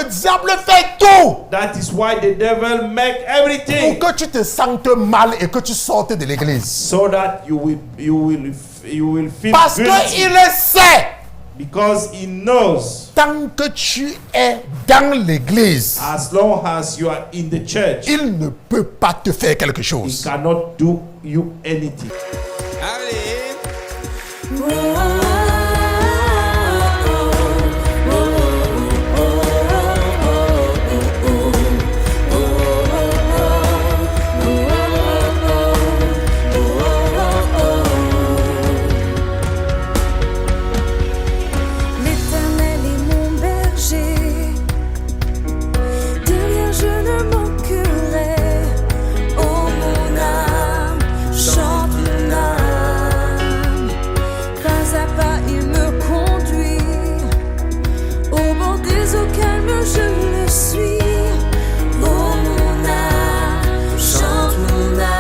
le diable fait tout That is why the devil make everything pour que tu te sentes mal et que tu sortes de l'église. so that you will feel Parce guilty, qu'il le sait. because he knows Tant que tu es dans l'église, as long as you are in the church, il ne peut pas te faire quelque he chose. cannot do you anything. L'Éternel est mon berger, de rien je ne manquerai. Oh mon âme, chante mon âme. Pas à pas il me conduit, au bord des eaux calmes je le suis. Oh mon âme, chante mon âme.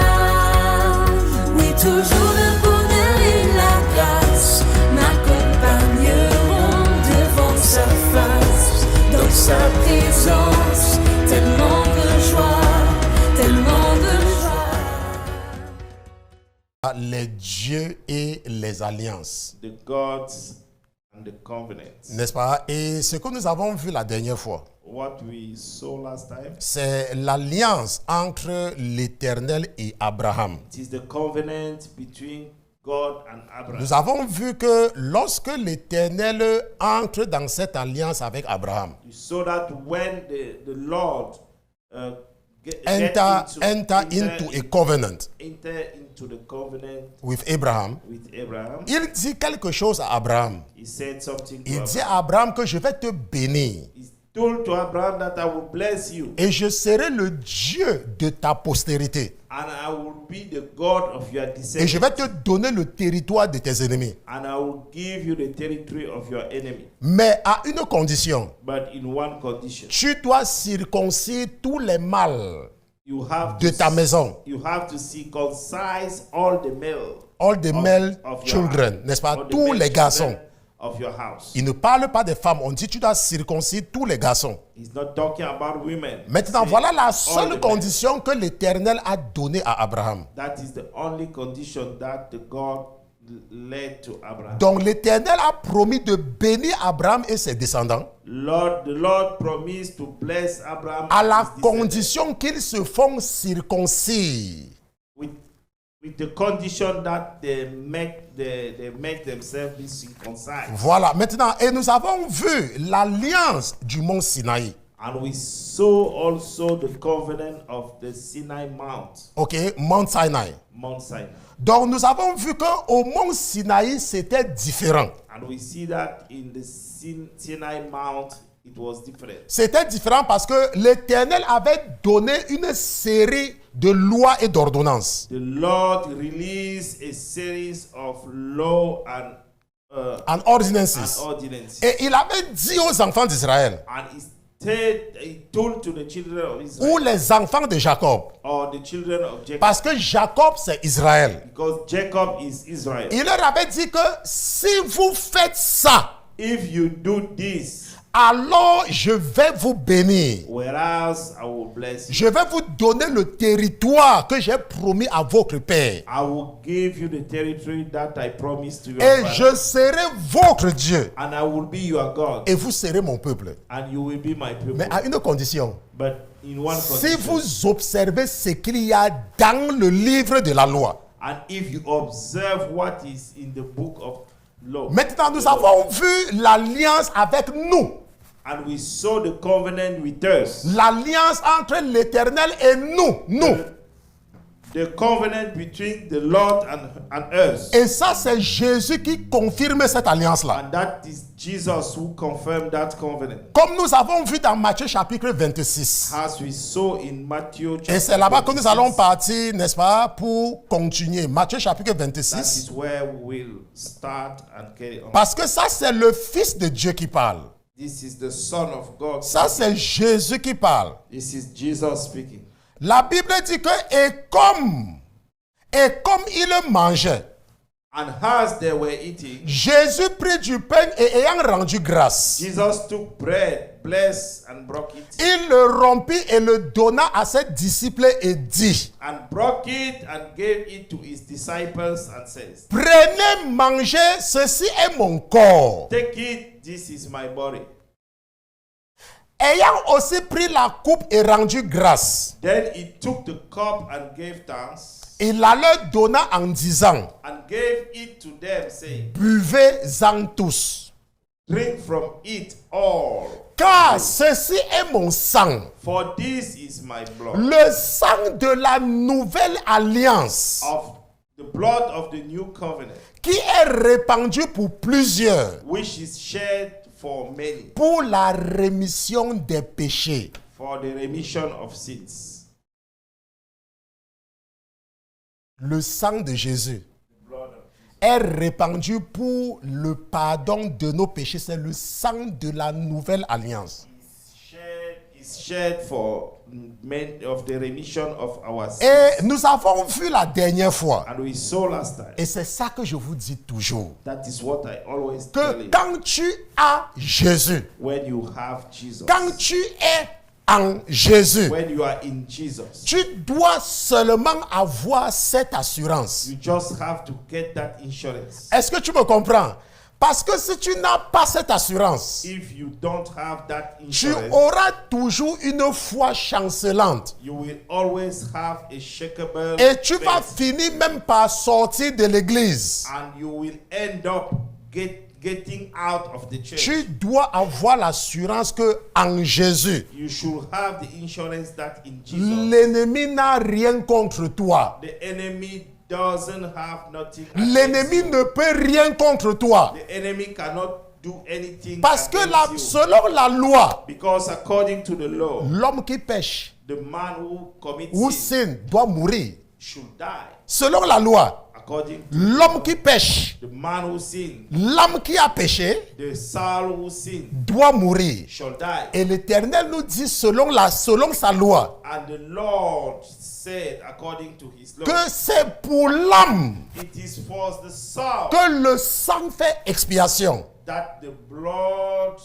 Oui, toujours le bonheur et la grâce m'accompagneront devant sa face, dans sa présence, tellement de joie, tellement de joie. Les dieux et les alliances, The gods and the covenants. n'est-ce pas? Et ce que nous avons vu la dernière fois, What we saw last time, c'est l'alliance entre l'Éternel et Abraham. it is the covenant between God and Abraham. Nous avons vu que lorsque l'Éternel entre dans cette alliance avec Abraham, You saw that when the Lord enter into a covenant enter into the covenant with Abraham, with Abraham, il dit quelque chose à Abraham. he said something to Il dit Abraham. à Abraham que je vais te bénir He told to Abraham that I will bless you et je serai le Dieu de ta postérité. and I will be the God of your Et je descendants vais te donner le territoire de tes ennemis. and I will give you the territory of your enemy. Mais à une condition, But in one condition, tu dois circoncire tous les mâles you have de ta maison. you have to circumcise all the male All the of- male of your children, house, n'est-ce pas? all the Tous male les garçons. children of your house. Il ne parle pas des femmes. On dit tu dois circoncire tous les garçons. He's not talking about women. Maintenant, Say, voilà la all the seule men. condition que l'Éternel a donnée à Abraham. That is the only condition that the God led to Abraham. Donc l'Éternel a promis de bénir Abraham et ses descendants The Lord promised to bless Abraham à and la his descendants condition qu'ils se font circoncis. with the condition that they make themselves be circumcised. Voilà, maintenant, et nous avons vu l'alliance du mont Sinaï. And we saw also the covenant of the Sinai Mount, Ok, Mount Sinai. Mount Sinai. Donc nous avons vu qu'au mont Sinaï, c'était différent. And we see that in the Sinai Mount, it was different. C'était différent parce que l'Éternel avait donné une série de lois et d'ordonnances. The Lord released a series of law And ordinances. and ordinances. Et il avait dit aux enfants d'Israël, And he told to the children of ou Israel, les enfants de Jacob, or the children of Jacob, parce que Jacob c'est Israël. because Jacob is Israel. Il leur avait dit que si vous faites ça, If you do this, alors je vais vous bénir. whereas I will bless you, Je vais vous donner le territoire que j'ai promis à votre père. I will give you the territory that I promised to your Et father, je serai votre Dieu. and I will be your God, Et vous serez mon peuple. and you will be my people. Mais à une condition. But in one Si condition, vous observez ce qu'il y a dans le livre de la loi. and if you observe what is in the book of law. Maintenant, nous avons vu l'alliance avec nous. And we saw the covenant with us. L'alliance entre l'Éternel et nous. The covenant between the Lord and us. Et ça, c'est Jésus qui confirme cette alliance-là. And that is Jesus who confirmed that covenant. Comme nous avons vu dans Matthieu chapitre 26. As we saw in Matthew Et c'est chapter là-bas que nous 26, allons partir, n'est-ce pas, pour continuer. Matthieu chapitre that 26. is where we will start and carry on. Parce que ça, c'est le Fils de Dieu qui parle. This is the Son of God. Ça, c'est Jésus qui parle. This is Jesus speaking. La Bible dit que, et comme il mangeait, And as they were eating, Jésus prit du pain et ayant rendu grâce, Jesus took bread, blessed and broke it, il le rompit et le donna à ses disciples et dit, and broke it and gave it to his disciples and says, prenez, mangez, ceci est mon corps. take it, this is my body. Ayant aussi pris la coupe et rendu grâce, Then he took the cup and gave thanks, il la leur donna en disant, and gave it to them, saying, buvez-en tous, drink from it all, car ceci est mon sang, for this is my blood, le sang de la nouvelle alliance, of the blood of the new covenant, qui est répandu pour plusieurs, which is shed for many, pour la rémission des péchés. for the remission of sins. Le sang de Jésus The blood of est répandu pour le pardon de nos péchés. C'est le sang de la nouvelle alliance. is shed for men of the remission of our sins. Et nous avons vu la dernière fois, And we saw last time. et c'est ça que je vous dis toujours, That is what I always tell que you. quand tu as Jésus, When you have Jesus, quand tu es en Jésus, when you are in Jesus, tu dois seulement avoir cette assurance. you just have to get that insurance. Est-ce que tu me comprends? Parce que si tu n'as pas cette assurance, If you don't have that tu insurance, auras toujours une foi chancelante. you will always have a shakeable Et tu vas faith, finir même par sortir de l'église. and you will end up getting out of the church. Tu dois avoir l'assurance que en Jésus, You should have the insurance that in Jesus, l'ennemi n'a rien contre toi. the enemy doesn't have nothing against L'ennemi you. ne peut rien contre toi. The enemy cannot do anything Parce que against you. selon la loi, Because according to the law, l'homme qui pêche the man who commits ou sin sin doit mourir. should die. Selon la loi, According to l'homme qui pêche, the man who sinned, l'âme qui a péché the soul who sinned doit mourir. shall die. Et l'Éternel nous dit selon sa loi And the Lord said, according to his law, que c'est pour l'âme it is for the soul que le sang fait expiation. that the blood,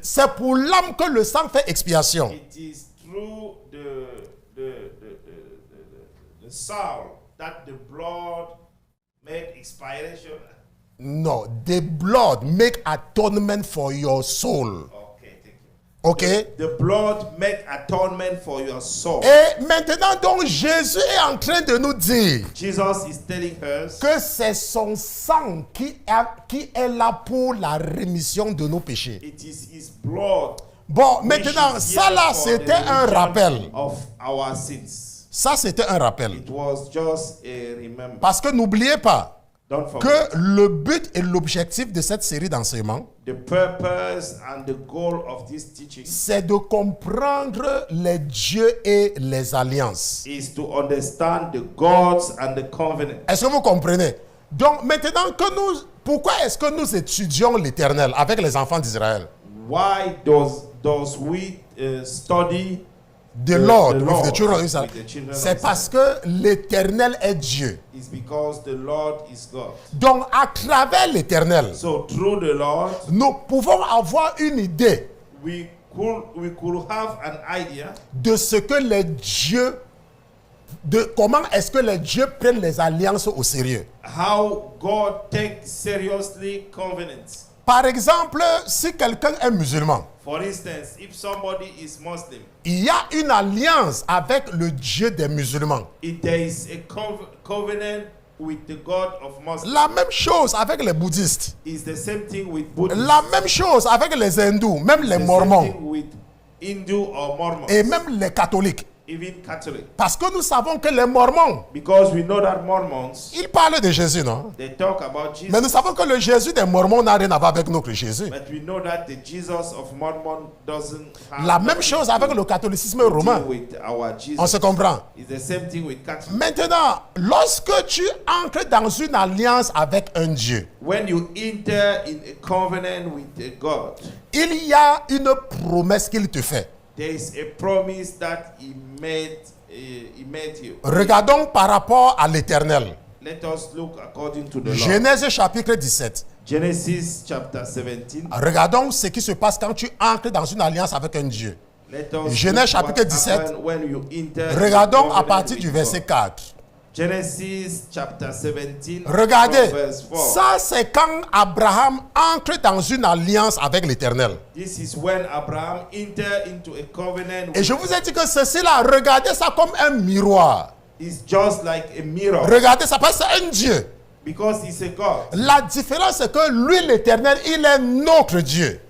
C'est pour l'âme que le sang fait expiation. it is through the soul that the blood made expiration. No, the blood make atonement for your soul. Okay, thank you. Ok? The blood make atonement for your soul. Et maintenant donc Jésus est en train de nous dire Jesus is telling us que c'est son sang qui est là pour la rémission de nos péchés. it is his blood. Bon, which maintenant, is ça here là, for c'était the un remission rappel. of our sins. Ça, c'était un rappel. It was just a remember. Parce que n'oubliez pas Don't forget. que le but et l'objectif de cette série d'enseignements, The purpose and the goal of this teaching c'est de comprendre les dieux et les alliances. is to understand the gods and the covenant. Est-ce que vous comprenez? Donc, maintenant que pourquoi est-ce que nous étudions l'Éternel avec les enfants d'Israël? Why does we study The Lord the with Lord the children of Israel. with the children of C'est parce que l'Éternel est Dieu. It's because the Lord is God. Donc, à travers l'Éternel, So through the Lord, nous pouvons avoir une idée we could have an idea de ce que les dieux, de comment est-ce que les dieux prennent les alliances au sérieux. how God takes seriously covenants. Par exemple, si quelqu'un est musulman, For instance, if somebody is Muslim, il y a une alliance avec le Dieu des musulmans. if there is a covenant with the God of Muslims, La même chose avec les bouddhistes. is the same thing with Buddhists. La même chose avec les hindous, même les The same mormons thing with Hindu or Mormons, et même les catholiques. even Catholic. Parce que nous savons que les mormons, Because we know that Mormons, ils parlent de Jésus, non? they talk about Jesus. Mais nous savons que le Jésus des mormons n'a rien à voir avec notre Jésus. But we know that the Jesus of Mormon doesn't have La même nothing chose to avec do le catholicisme romain. with our Jesus. On se comprend. It's the same thing with Catholic. Maintenant, lorsque tu entres dans une alliance avec un Dieu, When you enter in a covenant with a God, il y a une promesse qu'il te fait. there is a promise that He made you. Regardons par rapport à l'Éternel. Let us look according to the law. Genèse chapitre 17. Genesis chapter 17. Regardons ce qui se passe quand tu entres dans une alliance avec un Dieu. Let us Genèse look chapitre what 17. happened when you enter Regardons into à covenant partir with du verset God. 4. Genesis chapter 17. Regardez, from verse 4. ça c'est quand Abraham entre dans une alliance avec l'Éternel. This is when Abraham entered into a covenant. Et je vous ai dit que ceci là, regardez ça comme un miroir. It's just like a mirror Regardez ça parce que c'est un Dieu. because he's a God. La différence c'est que lui l'Éternel, il est notre Dieu.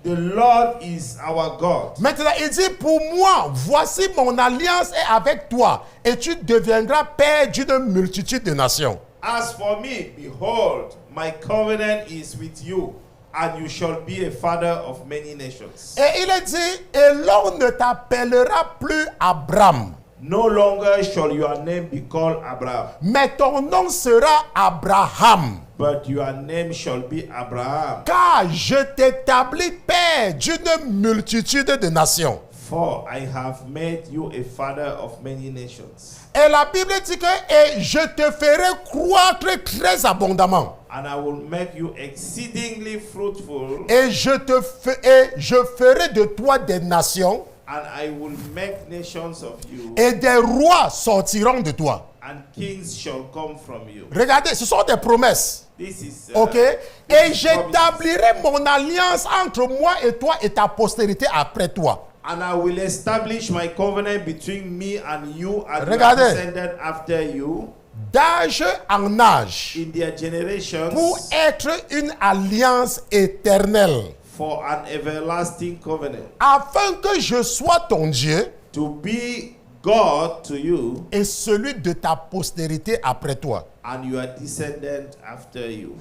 The Lord is our God. Maintenant, il dit pour moi, voici mon alliance est avec toi et tu deviendras père d'une multitude de nations. As for me, behold, my covenant is with you, and you shall be a father of many nations. Et il a dit, et l'on ne t'appellera plus Abraham, No longer shall your name be called Abraham, mais ton nom sera Abraham. but your name shall be Abraham. Car je t'établis père d'une multitude de nations. For I have made you a father of many nations. Et la Bible dit que et je te ferai croître très abondamment. And I will make you exceedingly fruitful, Et je ferai de toi des nations and I will make nations of you, et des rois sortiront de toi. and kings shall come from you. Regardez, ce sont des promesses. This is Ok? this Et is j'établirai mon alliance entre moi et toi et ta postérité après toi. And I will establish my covenant between me and you and your Regardez. descendant after you D'âge en âge. in their generations Pour être une alliance éternelle. for an everlasting covenant, Afin que je sois ton Dieu to be God to you et celui de ta postérité après toi. and your descendant after you.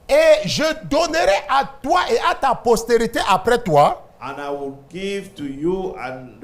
Et je donnerai à toi et à ta postérité après toi, And I will give to you and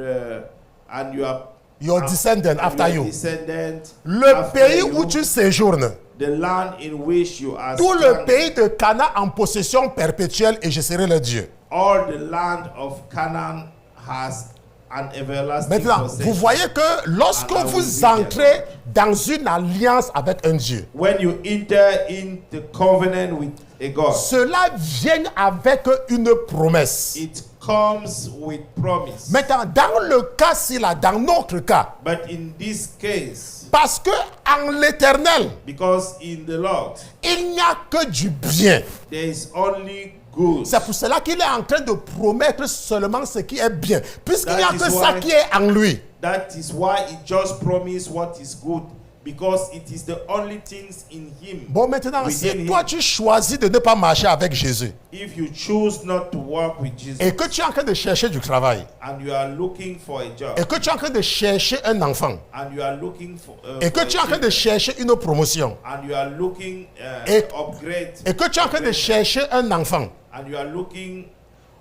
your descendant and after your you, descendant le after pays you, où tu séjournes, the land in which you are tout le stranded, pays de Canaan en possession perpétuelle et je serai le Dieu. all the land of Canaan has an everlasting Maintenant, possession. vous voyez que lorsque And I will vous be there. entrez dans une alliance avec un Dieu, When you enter in the covenant with a God, cela vient avec une promesse. it comes with promise. Maintenant, dans le cas-ci là, dans notre cas, But in this case, parce que en l'Éternel, because in the Lord il n'y a que du bien. there is only good, C'est pour cela qu'il est en train de promettre seulement ce qui est bien, puisqu'il n'y a That que is ça why- qui est en lui. that is why it just promised what is good, because it is the only things in Him. Bon, maintenant, within si him. toi tu choisis de ne pas marcher avec Jésus If you choose not to walk with Jesus et que tu es en train de chercher du travail and you are looking for a job et que tu es en train de chercher un enfant and you are looking for et que for tu es en a train de children, chercher une promotion and you are looking Et- upgrade et que tu es en train de chercher un enfant and you are looking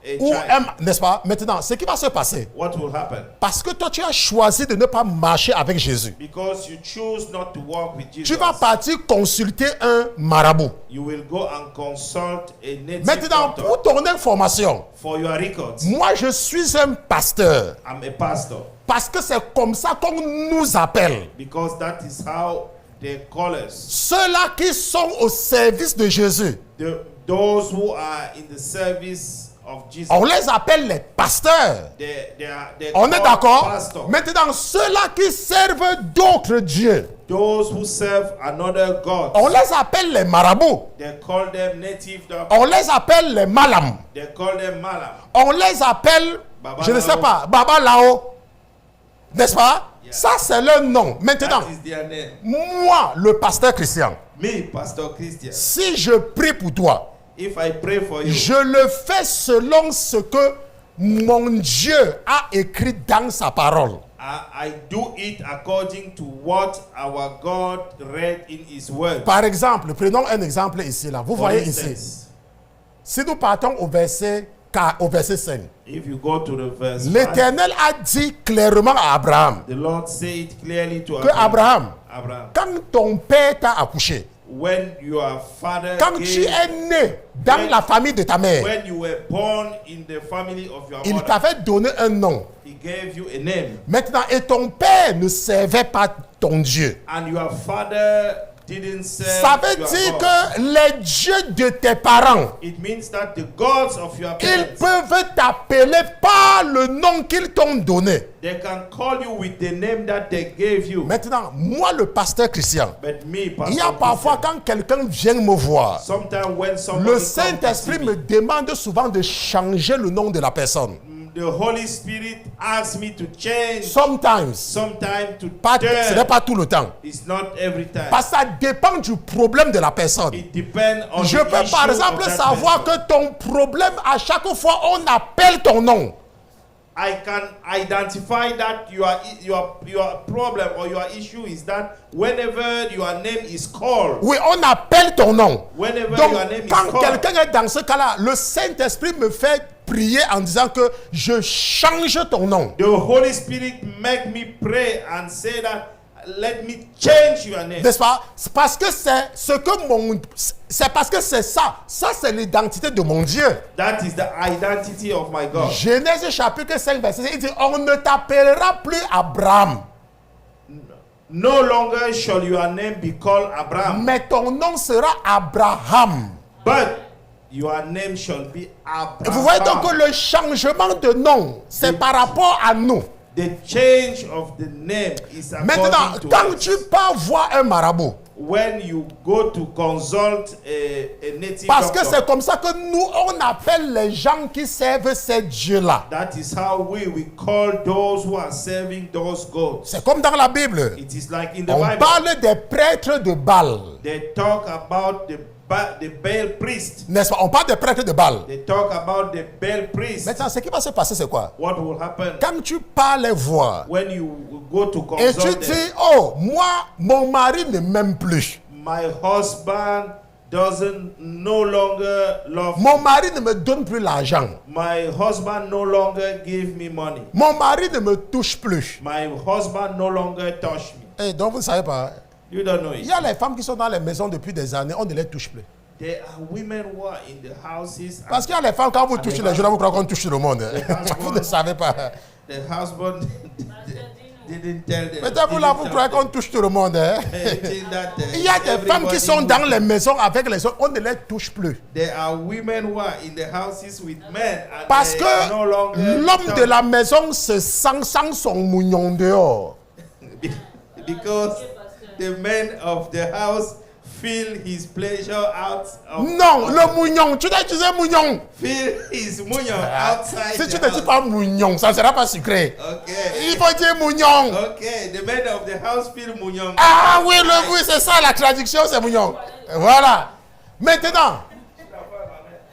a ou child, n'est-ce pas? Maintenant, ce qui va se passer, what will happen? parce que toi tu as choisi de ne pas marcher avec Jésus, Because you choose not to walk with Jesus, tu vas partir consulter un marabout. you will go and consult a native Maintenant, doctor pour ton information, for your records. moi je suis un pasteur I'm a pastor parce que c'est comme ça qu'on nous appelle. because that is how they call us. Ceux-là qui sont au service de Jésus, Those who are in the service of Jesus. on les appelle les pasteurs. They On est called d'accord? pastor. Maintenant, ceux-là qui servent d'autres dieux, Those who serve another God, on les appelle les marabouts. they call them native doctors. On les appelle les malams. They call them malam. On les appelle, Baba je ne sais Lao. pas, Baba Lao. N'est-ce pas? Yeah. Ça, c'est leur nom. Maintenant, That is their name. moi, le pasteur Christian, Me, Pastor Christian. si je prie pour toi, If I pray for you, je le fais selon ce que mon Dieu a écrit dans sa parole. I do it according to what our God read in His Word. Par exemple, prenons un exemple ici. Là. Vous For voyez ici. instance, Si nous partons au verset 5, if you go to the verse 5, l'Éternel a dit clairement à Abraham the Lord said clearly to que Abraham, Abraham, quand ton père t'a accouché, when your father Quand tu gave, es né dans la famille de ta mère, when you were born in the family of your il mother, t'avait donné un nom. he gave you a name. Maintenant, et ton père ne servait pas ton Dieu. And your father didn't serve Ça veut your dire God. que les dieux de tes parents, It means that the gods of your ils parents, peuvent t'appeler par le nom qu'ils t'ont donné. they can call you with the name that they gave you. Maintenant, moi, le pasteur Christian, But me, il y a Pastor parfois Christian, quand quelqu'un vient me voir, sometimes when somebody le comes to Saint-Esprit see me me, demande souvent de changer le nom de la personne. the Holy Spirit asks me to change Sometimes, sometime to ce n'est turn. pas tout le temps. It's not every time. Parce que ça dépend du problème de la personne. It depends on Je the peux issue par of exemple that savoir person. que ton problème, à chaque fois, on appelle ton nom. I can identify that your problem or your issue is that whenever your name is called, Oui, on appelle ton nom. whenever Donc, your name is quand called, quelqu'un est dans ce cas-là, le Saint-Esprit me fait prier en disant que je change ton nom. the Holy Spirit make me pray and say that let me change your name. N'est-ce pas? C'est parce que c'est ce que c'est parce que c'est ça. Ça, c'est l'identité de mon Dieu. That is the identity of my God. Genèse chapitre 5, verset 6, il dit, on ne t'appellera plus Abraham, No longer shall your name be called Abraham, mais ton nom sera Abraham. but your name shall be Abraham. Vous voyez donc que le changement de nom, c'est par rapport à nous. The change of the name is Maintenant, according to quand us. tu pars voir un marabout, When you go to consult a native parce que doctor, c'est comme ça que nous, on appelle les gens qui servent ces dieux-là. that is how we call those who are serving those gods. C'est comme dans la Bible. It is like in the On Bible. parle des prêtres de Baal. They talk about the Baal priest. N'est-ce pas? On parle des prêtres de Baal. They talk about the Baal priest. Maintenant, ce qui va se passer, c'est quoi? What will happen Quand tu pars les voir when you go to et tu consult dis, them? oh, moi, mon mari ne m'aime plus. My husband doesn't no longer love me. Mon mari ne me donne plus l'argent. My husband no longer give me money. Mon mari ne me touche plus. My husband no longer touch me. Et donc, vous ne savez pas, You don't know il it. y a les femmes qui sont dans les maisons depuis des années, on ne les touche plus. There are women who are in the houses and Parce qu'il y a les femmes, quand vous touchez les gens, vous croyez qu'on touche tout le monde. Vous ne savez pas. the husband didn't tell them. Peut-être vous là, vous croyez qu'on touche tout le monde. Il y a des femmes qui sont dans les maisons avec les hommes, on ne les touche plus. There are women who are in the houses with men and Parce they que no longer l'homme de la maison se sent sans son mougnon dehors. because the men of the house feel his pleasure out of Non, le mougnon, tu dois utiliser mougnon. feel his munyon outside Si tu the ne dis house. pas mougnon, ça ne sera pas sucré. Okay. Il faut dire mougnon. Okay, the men of the house feel munyon. Ah oui, oui, c'est ça la traduction, c'est mougnon. Voilà. Maintenant,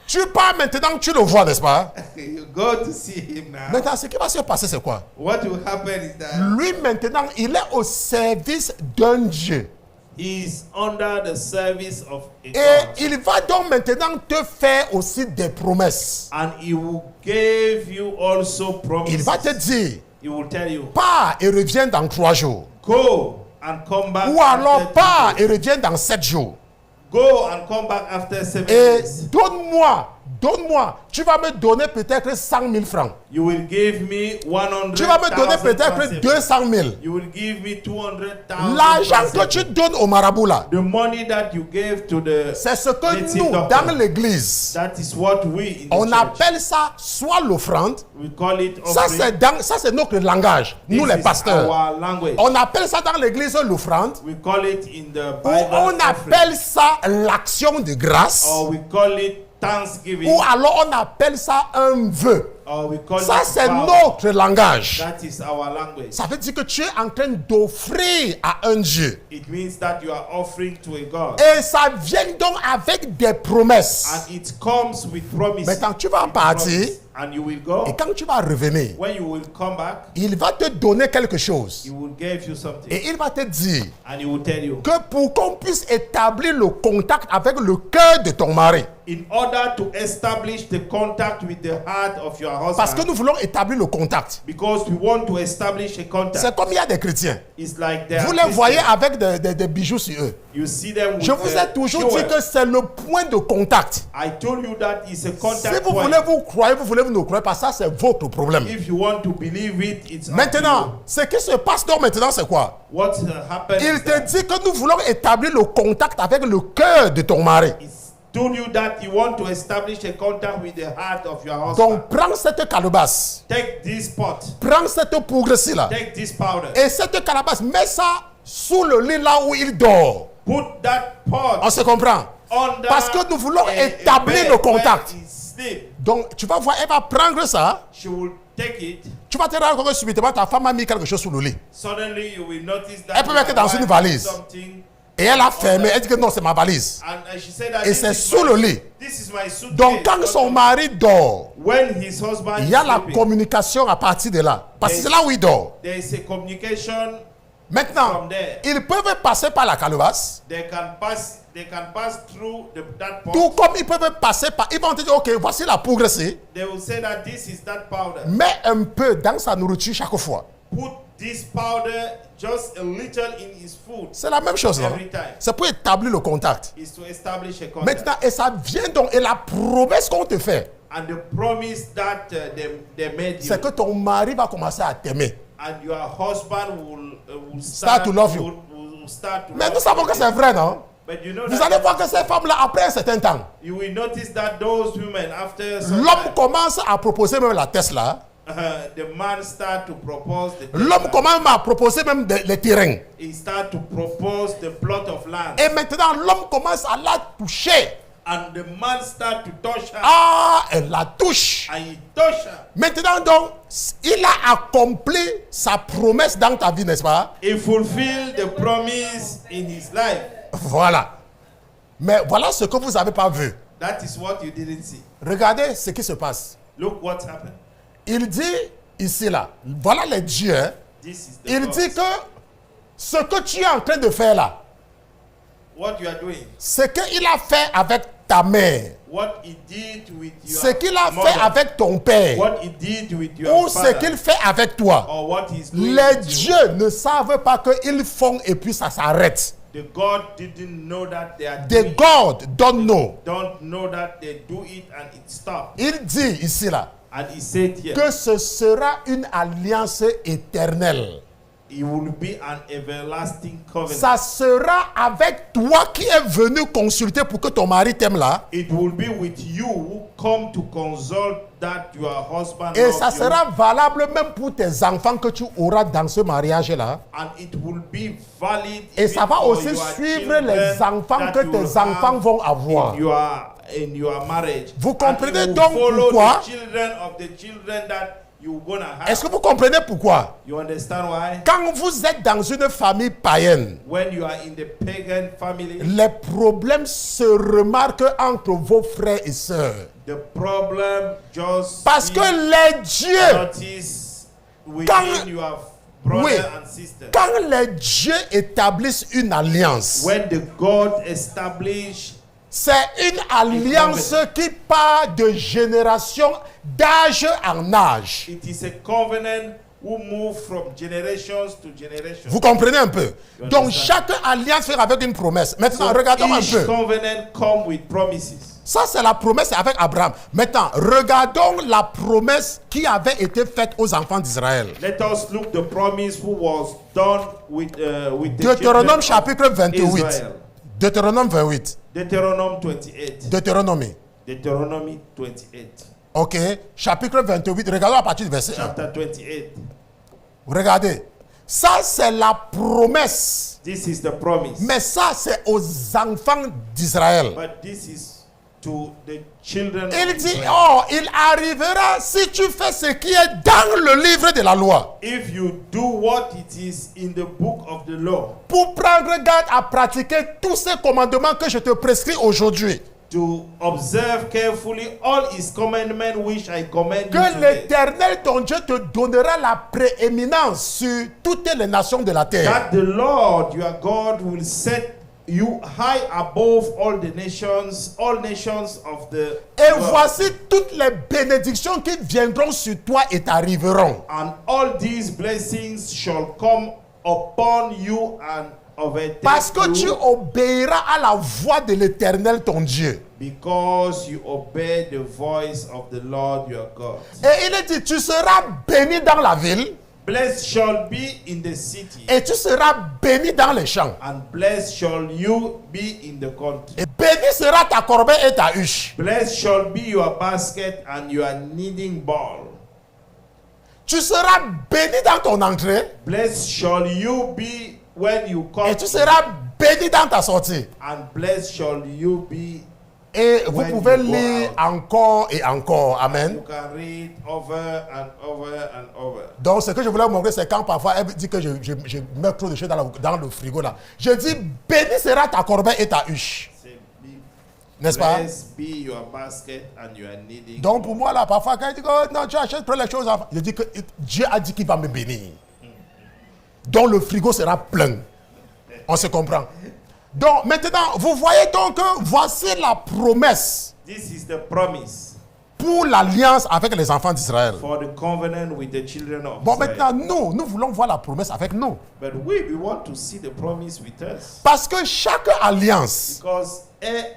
tu pars maintenant, tu le vois, n'est-ce pas? You go to see him now. Maintenant, ce qui va se passer, c'est quoi? What will happen is that Lui, maintenant, il est au service d'un Dieu. he's under the service of a Et God. il va donc maintenant te faire aussi des promesses. And he will give you also promises. Il va te dire, He will tell you, pars et reviens dans 3 jours. go and come back. Ou alors after pars 2 et days. reviens dans 7 jours. Go and come back after 7 Et days. donne-moi, tu vas me donner peut-être 100 000 francs. You will give me 100,000. Tu vas me donner peut-être 200 000. You will give me 200,000. L'argent que tu donnes au marabout là, The money that you gave to the c'est ce que native nous, doctor. dans l'église, That is what we in the on church, appelle ça soit l'offrande. we call it Ça offering. c'est notre langage, nous This les is pasteurs. our language. On appelle ça dans l'église l'offrande. We call it in the Ou Bible on offering. appelle ça l'action de grâce. Or we call it thanksgiving. Ou alors on appelle ça un vœu. Or we call Ça it c'est vow. notre langage. That is our language. Ça veut dire que tu es en train d'offrir à un Dieu. It means that you are offering to a God. Et ça vient donc avec des promesses. And it comes with promises. Maintenant, tu vas With partir. promise. And you will go. Et quand tu vas revenir, When you will come back, il va te donner quelque chose. he will give you something. Et il va te dire And he will tell you que pour qu'on puisse établir le contact avec le cœur de ton mari, In order to establish the contact with the heart of your Parce que husband, nous voulons établir le contact. because we want to establish a C'est contact. comme il y a des chrétiens. It's like they are Vous les voyez Christians. avec des bijoux sur eux. You see them with Je vous ai toujours dit jewels. que c'est le point de contact. I told you that it's a Si contact vous point. voulez vous croire, vous voulez vous ne croyez pas, ça c'est votre problème. If you want to believe it, it's up to Maintenant, ce qui se passe donc maintenant, c'est quoi? you. What happened Il is te that dit que nous voulons établir le contact avec le cœur de ton mari. it's told you that you want to establish a contact with the heart of your husband. Donc, prends cette calebasse, Take this pot, prends cette poudre-ci là, take this powder, et cette calebasse, mets ça sous le lit là où il dort. put that pot On se comprend? under Parce que nous voulons a établir bed le contact. where he sleep. Donc, tu vas voir, elle va prendre ça. She will take it. Tu vas te rendre compte que subitement, ta femme a mis quelque chose sous le lit. Suddenly, you will notice that Elle peut mettre your dans wife une did valise. something, Et elle a fermé. Elle dit que non, c'est ma valise. and she said that Et this c'est is sous my- le lit. This is my suitcase. Donc, quand son mari dort, When his husband il is y a la sleeping, communication à partir de là. Parce que c'est là où il dort. there is a communication. Maintenant, From there. ils peuvent passer par la calebasse. They can pass through that pot. Tout comme ils peuvent passer par... Ils vont te dire, ok, voici la poudre-ci. They will say that this is that powder. Mets un peu dans sa nourriture chaque fois. Put this powder just a little in his food. C'est la même chose, non? Every time. C'est pour établir le contact. Is to establish a contact. Maintenant, et ça vient donc... Et la promesse qu'on te fait, And the promise that they made you, c'est que ton mari va commencer à t'aimer. and your husband will Start to love you. Will start to Mais love nous savons you. que c'est vrai, non? But you know Vous that allez voir que ces femmes-là, après un certain temps, you will notice that those women, after some l'homme time, commence à proposer même la Tesla. the man start to propose the L'homme commence même à proposer même les terrains. he start to propose the plot of land, Et maintenant, l'homme commence à la toucher. and the man start to touch her, Ah, elle la touche. and he touch her. Maintenant donc, il a accompli sa promesse dans ta vie, n'est-ce pas? He fulfilled the promise in his life. Voilà. Mais voilà ce que vous n'avez pas vu. That is what you didn't see. Regardez ce qui se passe. Look what happened. Il dit ici, là, voilà les dieux. Hein. This is the Il cause. dit que ce que tu es en train de faire là, What you are doing, ce qu'il a fait avec ta mère, what he did with your ce qu'il a mother, fait avec ton père, what he did with your ou ce father, qu'il fait avec toi, or what he's doing les with you. dieux ne savent pas qu'ils font et puis ça s'arrête. The God didn't know that they are The doing it. God don't know. Don't know that they do it and it stopped. Il dit ici là And he said here, que ce sera une alliance éternelle. it will be an everlasting covenant. Ça sera avec toi qui es venu consulter pour que ton mari t'aime là. It will be with you who come to consult that your husband Et loves ça you. sera valable même pour tes enfants que tu auras dans ce mariage là. And it will be valid Et ça even va for aussi your suivre children les enfants that que you tes will enfants have vont avoir. in your marriage. Vous And comprenez you will donc follow pourquoi? the children of the children that you're gonna have. Est-ce que vous comprenez pourquoi? You understand why? Quand vous êtes dans une famille païenne, When you are in the pagan family, les problèmes se remarquent entre vos frères et sœurs. the problem just Parce que be les dieux, noticed within Quand- your brother oui, and sister. quand les dieux établissent une alliance, When the God established, c'est une alliance qui part de génération, d'âge en âge. it is a covenant who move from generations to generations. Vous comprenez un peu? You Donc understand? chaque alliance fait avec une promesse. Maintenant, So regardons un each peu. covenant come with promises. Ça, c'est la promesse avec Abraham. Maintenant, regardons la promesse qui avait été faite aux enfants d'Israël. Let us look the promise who was done with the Deutéronome children chapitre of 28. Israel. Deutéronome 28. Deuteronomy 28. Deutéronome. Deuteronomy 28. Ok. Chapitre 28. Regardons à partir du verset 1. Chapter 28. Regardez. Ça, c'est la promesse. This is the promise. Mais ça, c'est aux enfants d'Israël. But this is to the children Il of dit, Israel. oh, il arrivera si tu fais ce qui est dans le livre de la loi. If you do what it is in the book of the law, Pour prendre garde à pratiquer tous ces commandements que je te prescris aujourd'hui. to observe carefully all his commandments which I command you Que today, l'Éternel, ton Dieu, te donnera la prééminence sur toutes les nations de la terre. that the Lord your God will set You high above all nations of the Et world. voici toutes les bénédictions qui viendront sur toi et t'arriveront. And all these blessings shall come upon you and overtake Parce que tu you, obéiras à la voix de l'Éternel ton Dieu. because you obey the voice of the Lord your God. Et il est dit, tu seras béni dans la ville Blessed shall be in the city, et tu seras béni dans les champs. and blessed shall you be in the country. Et béni sera ta corbeille et ta huche. Blessed shall be your basket and your kneading bowl. Tu seras béni dans ton entrée Blessed shall you be when you come, et tu seras béni dans ta sortie. and blessed shall you be. Et vous When pouvez you go lire out. encore et encore. You Amen. can read over and over and over. Donc, ce que je voulais vous montrer, c'est quand parfois elle dit que je mets trop de choses dans le frigo là. Je dis, béni sera ta corbeille et ta huche. Say, N'est-ce pas? blessed be your basket and your kneading. Donc, pour moi là, parfois, quand il dit, oh, non, tu achètes trop les choses, je dis que Dieu a dit qu'il va me bénir. Donc, le frigo sera plein. On se comprend. Donc, maintenant, vous voyez donc que voici la promesse This is the promise pour l'alliance avec les enfants d'Israël. for the covenant with the children of Bon, Israel. maintenant, nous voulons voir la promesse avec nous. But we want to see the promise with us, Parce que chaque alliance because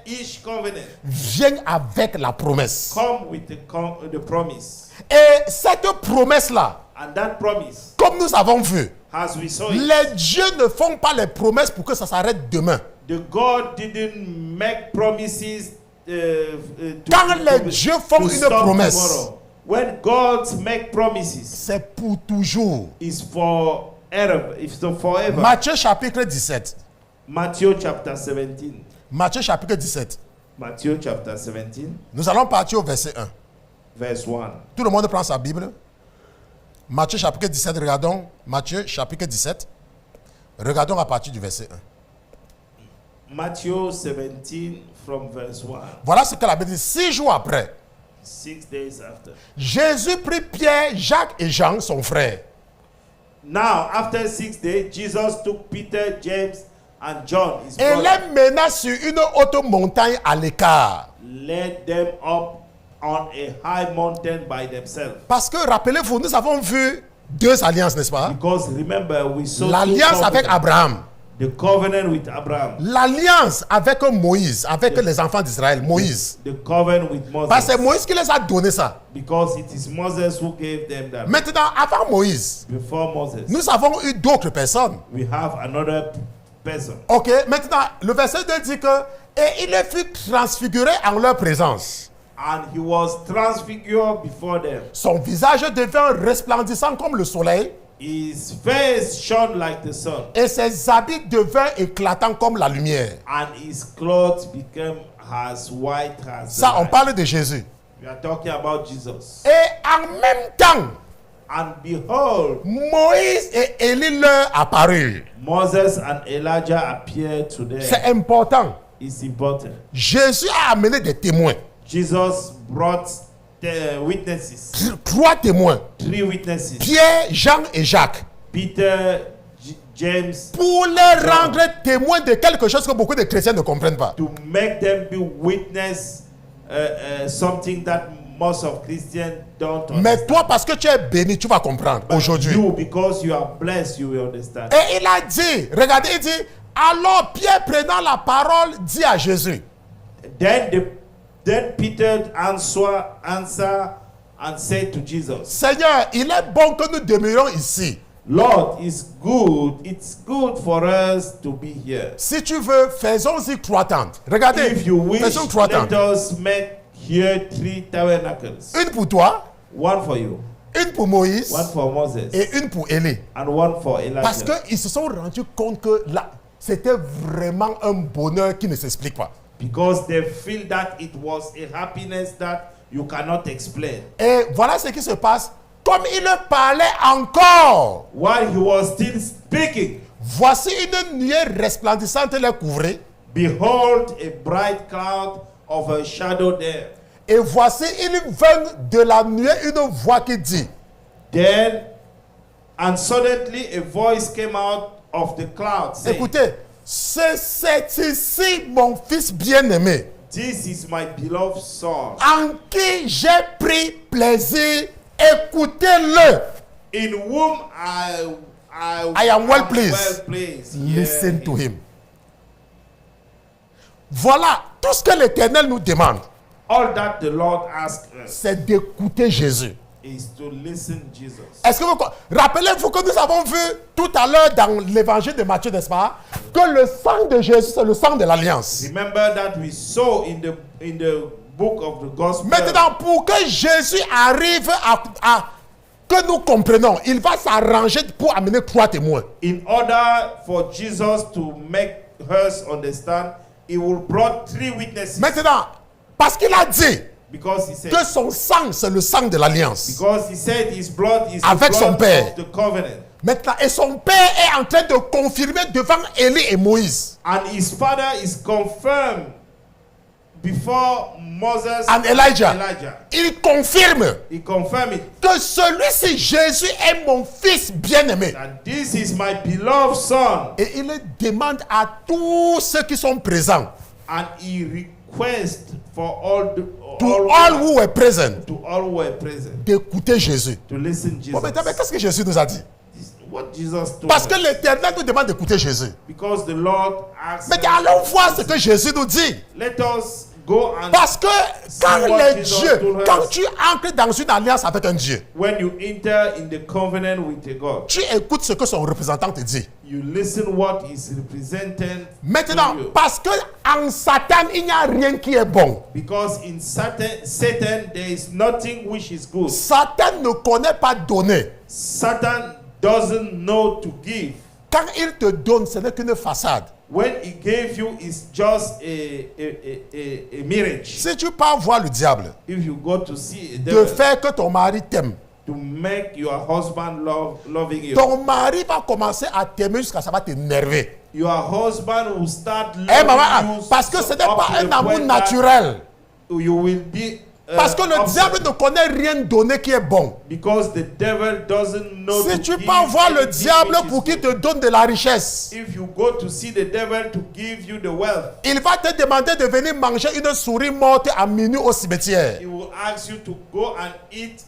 each covenant vient avec la promesse. come with the promise, Et cette promesse-là, and that promise, comme nous avons vu, as we saw it, les dieux ne font pas les promesses pour que ça s'arrête demain. the God didn't make promises Quand les dieux font une stop promesse, tomorrow. When God make promises, c'est pour toujours. is forever. It's forever. Matthieu chapitre 17. Matthew chapter 17. Matthieu chapitre 17. Matthew chapter 17, Nous allons partir au verset 1. verse 1. Tout le monde prend sa Bible. Matthieu chapitre 17, regardons. Matthieu chapitre 17. Regardons à partir du verset 1. Matthew 17 from verse 1. Voilà ce que la Bible dit. 6 jours après, 6 days after. Jésus prit Pierre, Jacques et Jean, son frère. Now, after 6 days, Jesus took Peter, James, and John, his Et brother, les mena sur une haute montagne à l'écart. led them up on a high mountain by themselves. Parce que, rappelez-vous, nous avons vu 2 alliances, n'est-ce pas? Because remember, we saw two L'alliance avec covenants. Abraham. The covenant with Abraham. L'alliance avec Moïse, avec les enfants d'Israël. Moïse. The covenant with Moses. Parce que c'est Moïse qui les a donné ça. Because it is Moses who gave them that. Maintenant, avant Moïse, Before Moses, nous avons eu d'autres personnes. we have another person. Ok, maintenant, le verset 2 dit que et il fut transfiguré en leur présence. And he was transfigured before them. Son visage devint resplendissant comme le soleil His face shone like the sun, et ses habits devinrent éclatants comme la lumière. and his clothes became as white as the Ça, on light. parle de Jésus. We are talking about Jesus. Et en même temps, And behold, Moïse et Élie leur apparurent. Moses and Elijah appeared to them. C'est important. It's important. Jésus a amené des témoins. Jesus brought the witnesses, 3 témoins. 3 witnesses, Pierre, Jean et Jacques. Peter, James, Pour les rendre témoins de quelque chose que beaucoup de chrétiens ne comprennent pas. to make them be witness something that most of Christians don't Mais understand. toi, parce que tu es béni, tu vas comprendre aujourd'hui. You, because you are blessed, you will understand. Et il a dit, regardez, il dit, alors Pierre prenant la parole dit à Jésus, Then Peter answered and said to Jesus, Seigneur, il est bon que nous demeurions ici. Lord, it's good for us to be here. Si tu veux, faisons-y 3 tentes. Regardez, If you wish, faisons 3 let tentes. us make here 3 tabernacles. Une pour toi, One for you, une pour Moïse one for Moses, et une pour Élie. and one for Elijah. Parce qu'ils se sont rendus compte que là, c'était vraiment un bonheur qui ne s'explique pas. Because they feel that it was a happiness that you cannot explain. Et voilà ce qui se passe. Comme il parlait encore, While he was still speaking, voici une nuée resplendissante les couvrait. behold, a bright cloud of a shadow there. Et voici, il vint de la nuée une voix qui dit, Then, and suddenly a voice came out of the cloud saying, écoutez, C'est ici mon fils bien-aimé, This is my beloved son, en qui j'ai pris plaisir. Écoutez-le. in whom I am well am pleased. well pleased. Listen to him. Voilà tout ce que l'Éternel nous demande, All that the Lord asks us c'est d'écouter Jésus. is to listen Jesus. Est-ce que vous rappelez-vous que nous avons vu tout à l'heure dans l'évangile de Matthieu, n'est-ce pas, que le sang de Jésus c'est le sang de l'alliance. Remember that we saw in the book of the gospel. Maintenant, pour que Jésus arrive à que nous comprenons, il va s'arranger pour amener 3 témoins. In order for Jesus to make us understand, he will brought 3 witnesses. Maintenant, parce qu'il a dit Because he said, que son sang c'est le sang de l'alliance. because he said his blood is Avec the son blood père. of the covenant. Maintenant, et son père est en train de confirmer devant Élie et Moïse And his father is confirmed before Moses and Elijah. Elijah. Il confirme He confirmed it. que celui-ci, Jésus, est mon fils bien-aimé. And this is my beloved son. Et il demande à tous ceux qui sont présents, And he requests for all to all who were present, to all who were present d'écouter Jésus. to listen Jesus. Bon, mais qu'est-ce que Jésus nous a dit? What Jesus told Parce que us. l'Éternel nous demande d'écouter Jésus. Because the Lord asked Mais us, allons voir ce que Jésus nous dit. let us go and Parce que quand what les Jesus dieux, told us. quand tu entres dans une alliance avec un Dieu, when you enter in the covenant with a God, tu écoutes ce que son représentant te dit. you listen what is represented Maintenant, to you. parce que en Satan, il n'y a rien qui est bon. Because in Satan there is nothing which is good. Satan ne connaît pas donner. Satan doesn't know to give. Quand il te donne, ce n'est qu'une façade. When he gave you, it's just a mirage. Si tu pars voir le diable, If you go to see a de devil, faire que ton mari t'aime, to make your husband loving you, ton mari va commencer à t'aimer jusqu'à ça va t'énerver. your husband will start Eh, maman, loving you parce que ce n'est up pas to un the amour point that naturel. you will be Parce que le upset. diable ne connaît rien donner qui est bon. Because the devil doesn't know Si to tu give pars voir le anything diable which is pour qu'il good. te donne de la richesse, If you go to see the devil to give you the wealth, il va te demander de venir manger une souris morte à minuit au cimetière. he will ask you to go and eat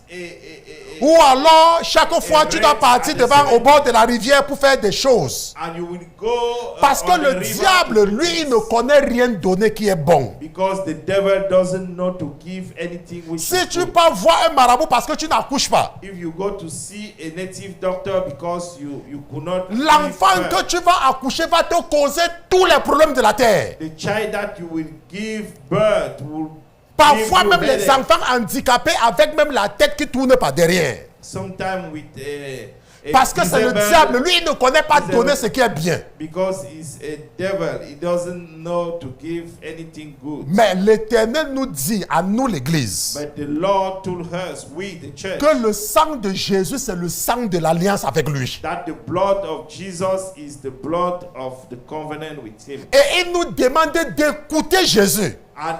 Ou alors, chaque fois, tu dois red partir at the devant au cemetery. bord de la rivière pour faire des choses. and you will go Parce que on the le river diable, to lui, il eat. ne connaît rien donner qui est bon. Because the devil doesn't know to give anything which Si is tu good. pars voir un marabout parce que tu n'accouches pas, If you go to see a native doctor because you could not l'enfant give que birth, tu vas accoucher va te causer tous les problèmes de la terre. the child that you will give birth will Parfois give you même les headache. enfants handicapés avec même la tête qui tourne par derrière. Sometime with a Parce que c'est le disabled- diable, lui, il ne connaît pas disabled- donner ce qui est bien. Because he's a devil, he doesn't know to give anything good. Mais l'Éternel nous dit, à nous l'église, But the Lord told us, we the church, que le sang de Jésus, c'est le sang de l'alliance avec lui. that the blood of Jesus is the blood of the covenant with him. Et il nous demande d'écouter Jésus. And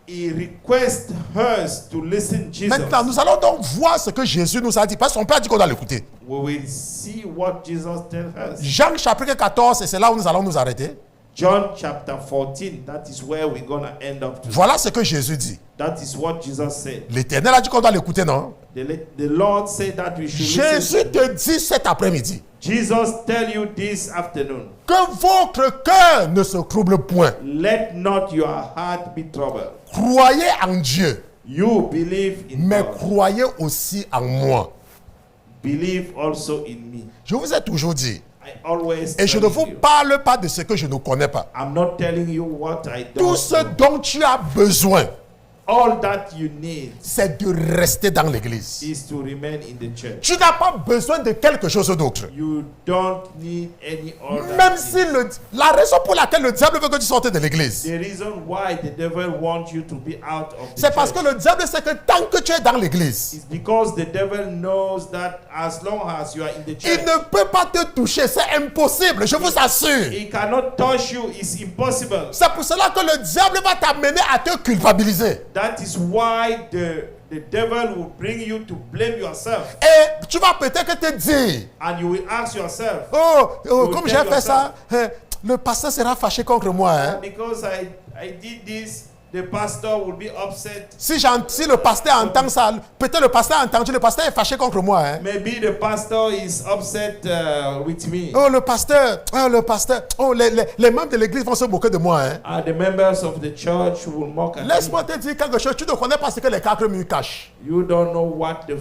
he requests us to listen Jesus. Maintenant, nous allons donc voir ce que Jésus nous a dit. Parce que son Père dit qu'on doit l'écouter. We will see what Jesus tells us. Jean chapitre 14, et c'est là où nous allons nous arrêter. John chapter 14, that is where we're going to end up to. Voilà ce que Jésus dit. That is what Jesus said. L'Éternel a dit qu'on doit l'écouter, non? The Lord said that we should Jésus listen. te dit cet après-midi Jesus tell you this afternoon, que votre cœur ne se trouble point. let not your heart be troubled. Croyez en Dieu, You believe in mais God. croyez aussi en moi. Believe also in me. Je vous ai toujours dit, I always et je tell ne vous you. parle pas de ce que je ne connais pas. I'm not telling you what I Tout don't ce know. dont tu as besoin, All that you need c'est de rester dans l'église. is to remain in the church. Tu n'as pas besoin de quelque chose d'autre. You don't need any other Même thing. si la raison pour laquelle le diable veut que tu sortes de l'église, The reason why the devil wants you to be out of the c'est parce church que le diable sait que tant que tu es dans l'église, is because the devil knows that as long as you are in the church, il ne peut pas te toucher. C'est impossible, je vous assure. he cannot touch you. It's impossible. C'est pour cela que le diable va t'amener à te culpabiliser. That is why the devil will bring you to blame yourself. Et tu vas peut-être te dire, And you will ask yourself, oh, You comme tell j'ai fait ça, Le pasteur sera fâché contre moi. Hein. Because I did this, the pastor will be upset. Si le pasteur entend ça, peut-être le pasteur a entendu, le pasteur est fâché contre moi. Hein. Maybe the pastor is upset with me. Oh, le pasteur, oh, les membres de l'église vont se moquer de moi. Hein. The members of the church will mock at me. Laisse-moi te dire quelque chose, tu ne connais pas ce que les 4 murs cachent. You don't know what the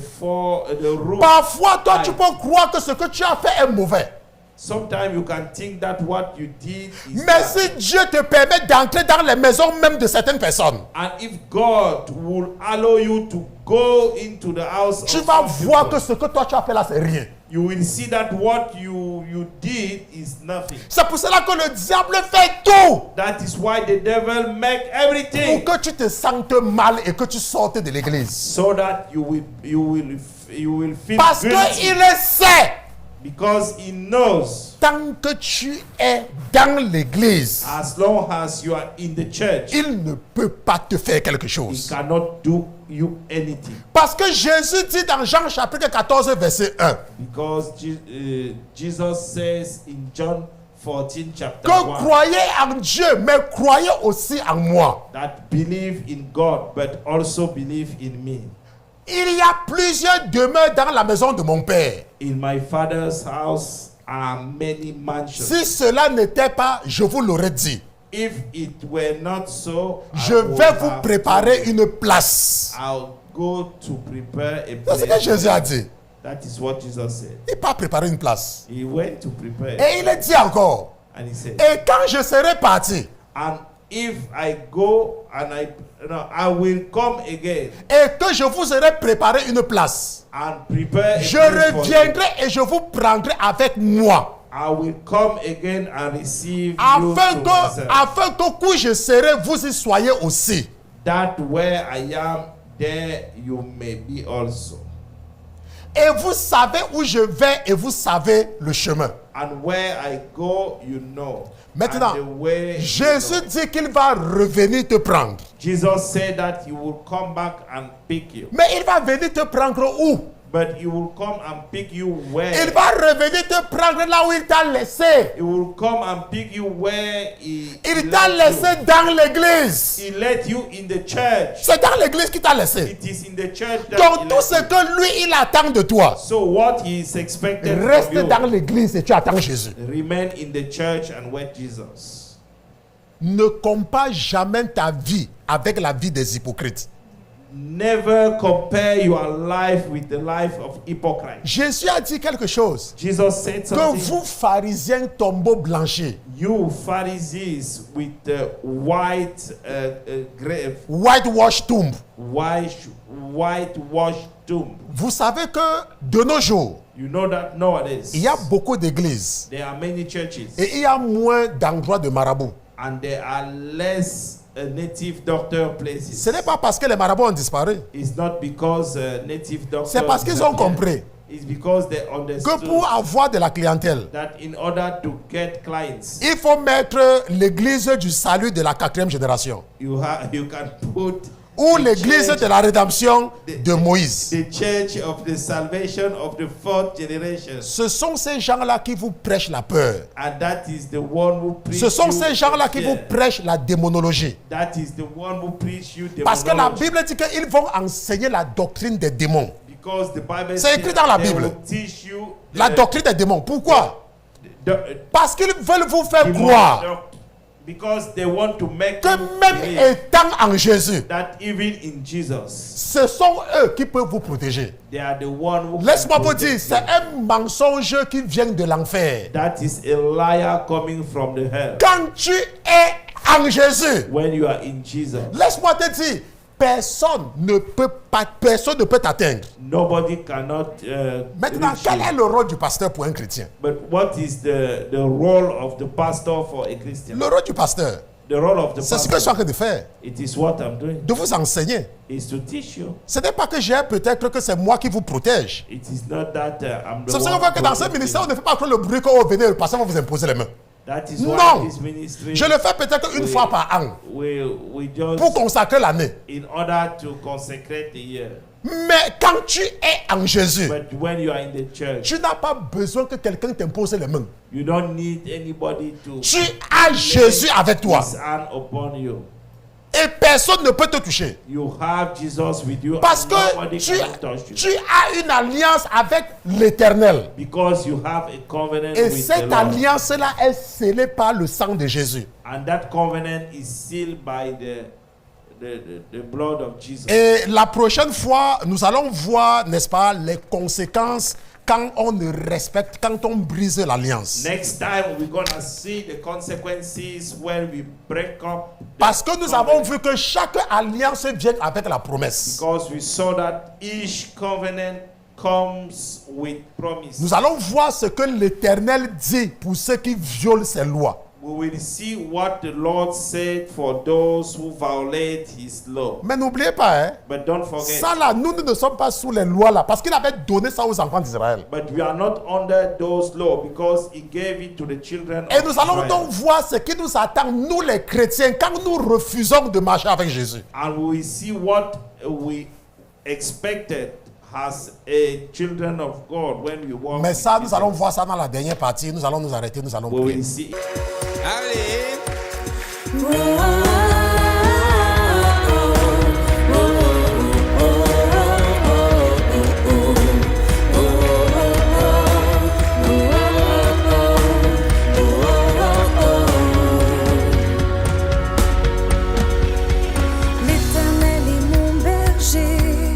roof. Parfois, toi, tu peux croire que ce que tu as fait est mauvais. Sometimes you can think that what you did is Mais bad. si Dieu te permet d'entrer dans les maisons même de certaines personnes, And if God will allow you to go into the house tu of vas some voir people, que ce que toi tu as fait là, c'est rien. you will see that what you did is nothing. C'est pour cela que le diable fait tout That is why the devil make pour everything que tu te sentes mal et que tu sortes de l'église. so that you will feel Parce guilty, qu'il le sait. because he knows Tant que tu es dans l'église, as long as you are in the church, il ne peut pas te faire quelque he chose. cannot do you anything. Parce que Jésus dit dans Jean chapitre 14 verset 1 Because Jesus says in John 14 chapter que 1 croyez en Dieu, mais croyez aussi en moi. that believe in God but also believe in me. Il y a plusieurs demeures dans la maison de mon Père. In my Father's house are many mansions. Si cela n'était pas, je vous l'aurais dit. If it were not so, Je vais vous préparer une place. I'll go to prepare a C'est ce que place. Jésus a dit. That is what Jesus said. Il n'a pas préparé une place. He went to prepare Et il a dit encore. and he said, Et quand je serai parti, and if I go and I will come again et que je vous aurai préparé une place, and prepare a je place for you. reviendrai et je vous prendrai avec moi. I will come again and receive you Afin to que, myself. où je serai, vous y soyez aussi. That where I am, there you may be also. Et vous savez où je vais et vous savez le chemin. And where I go, you know. Maintenant, And the way you Jésus know. dit qu'il va revenir te prendre. Jesus said that he will come back and pick you. Mais il va venir te prendre où? But he will come and pick you where? Il va revenir te prendre là où il t'a laissé. He will come and pick you where Il he t'a left laissé you. dans l'église. He let you in the church. C'est dans l'église qu'il t'a laissé. It is in the church that Donc he tout left ce you. que lui il attend de toi, So what he is expected reste from you, dans l'église et tu attends Jésus. remain in the church and wait Jesus. Ne compare jamais ta vie avec la vie des hypocrites. Never compare your life with the life of hypocrites. Jésus a dit quelque chose. Jesus said Que something. vous, pharisiens tombeaux blanchis, You Pharisees with the whitewash tomb. whitewashed tomb. Vous savez que de nos jours, You know that nowadays il y a beaucoup d'églises there are many churches et il y a moins d'endroits de marabouts. and there are less native doctor places. Ce n'est pas parce que les marabouts ont disparu. It's not because native doctors. C'est parce qu'ils ont compris It's because they que understood pour avoir de la clientèle, that in order to get clients, il faut mettre l'église du salut de la 4e génération you can put ou the l'église church- de la rédemption de Moïse. the church of the salvation of the 4th generation. Ce sont ces gens-là qui vous prêchent la peur. And that is the one who preach Ce sont you ces gens-là qui vous fear. prêchent la démonologie. That is the one who preach you Parce que la demonology. Bible dit qu'ils vont enseigner la doctrine des démons. Because the Bible C'est écrit dans la they Bible. will teach you La doctrine des démons. Pourquoi? the- Parce qu'ils veulent vous faire demon croire doc- because they want to make que you même believe étant en Jésus, that even in Jesus, ce sont eux qui peuvent vous protéger. they are the one who Laisse-moi can vous protect dire, c'est you. un mensonge qui vient de l'enfer. That is a liar coming from the hell. Quand tu es en Jésus, When you are in Jesus, laisse-moi te dire, personne ne peut t'atteindre. nobody cannot Maintenant, reach quel you. est le rôle du pasteur pour un chrétien? But what is the role of the pastor for a Christian? Le rôle du pasteur, The role of the c'est ce que je suis en pastor, train de faire, it is what I'm doing, de vous enseigner. is to teach you. Ce n'est pas que j'ai peut-être que c'est moi qui vous protège. It is not that I'm the C'est pour ça one qu'on voit que dans ce protecting ministère, on you. ne fait pas que le bruit quand on venait, le pasteur va vous imposer les mains. That is why Non. this ministry Je le fais peut-être une fois par an we just pour consacrer l'année. in order to consecrate the year. Mais quand tu es en Jésus, But when you are in the church, tu n'as pas besoin que quelqu'un t'impose les mains. you don't need anybody to Tu as Jésus avec toi his hand upon you. et personne ne peut te toucher. You have Jesus with you Parce and que nobody tu, can touch you. tu as une alliance avec l'Éternel. Because you have a covenant Et with the cette Lord. alliance-là est scellée par le sang de Jésus. And that covenant is sealed by the blood of Jesus. Et la prochaine fois, nous allons voir, n'est-ce pas, les conséquences quand on ne respecte, quand on brise l'alliance. Next time we're gonna see the consequences when we break up. the Parce que nous covenant. avons vu que chaque alliance vient avec la promesse. Because we saw that each covenant comes with promise. Nous allons voir ce que l'Éternel dit pour ceux qui violent ses lois. We will see what the Lord said for those who violate His law. Mais n'oubliez pas, hein, But don't forget, ça là, nous ne sommes pas sous les lois là, parce qu'il avait donné ça aux enfants d'Israël. but we are not under those laws because He gave it to the children Et of nous allons Israel. donc voir ce qui nous attend, nous les chrétiens, quand nous refusons de marcher avec Jésus. And we will see what we expected as a children of God when we walk Mais with ça, nous Jesus. allons voir ça dans la dernière partie. Nous allons nous arrêter, nous allons We prier. will see. Allez, L'Éternel est mon berger,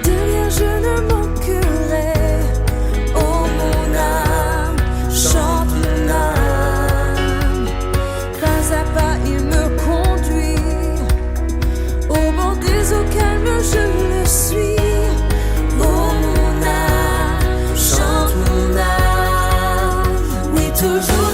de rien je ne manquerai. Oh mon âme, chante mon âme. Pas à pas il me conduit, au bord des eaux calmes je le suis. Oh mon âme, chante mon âme. Oui, toujours.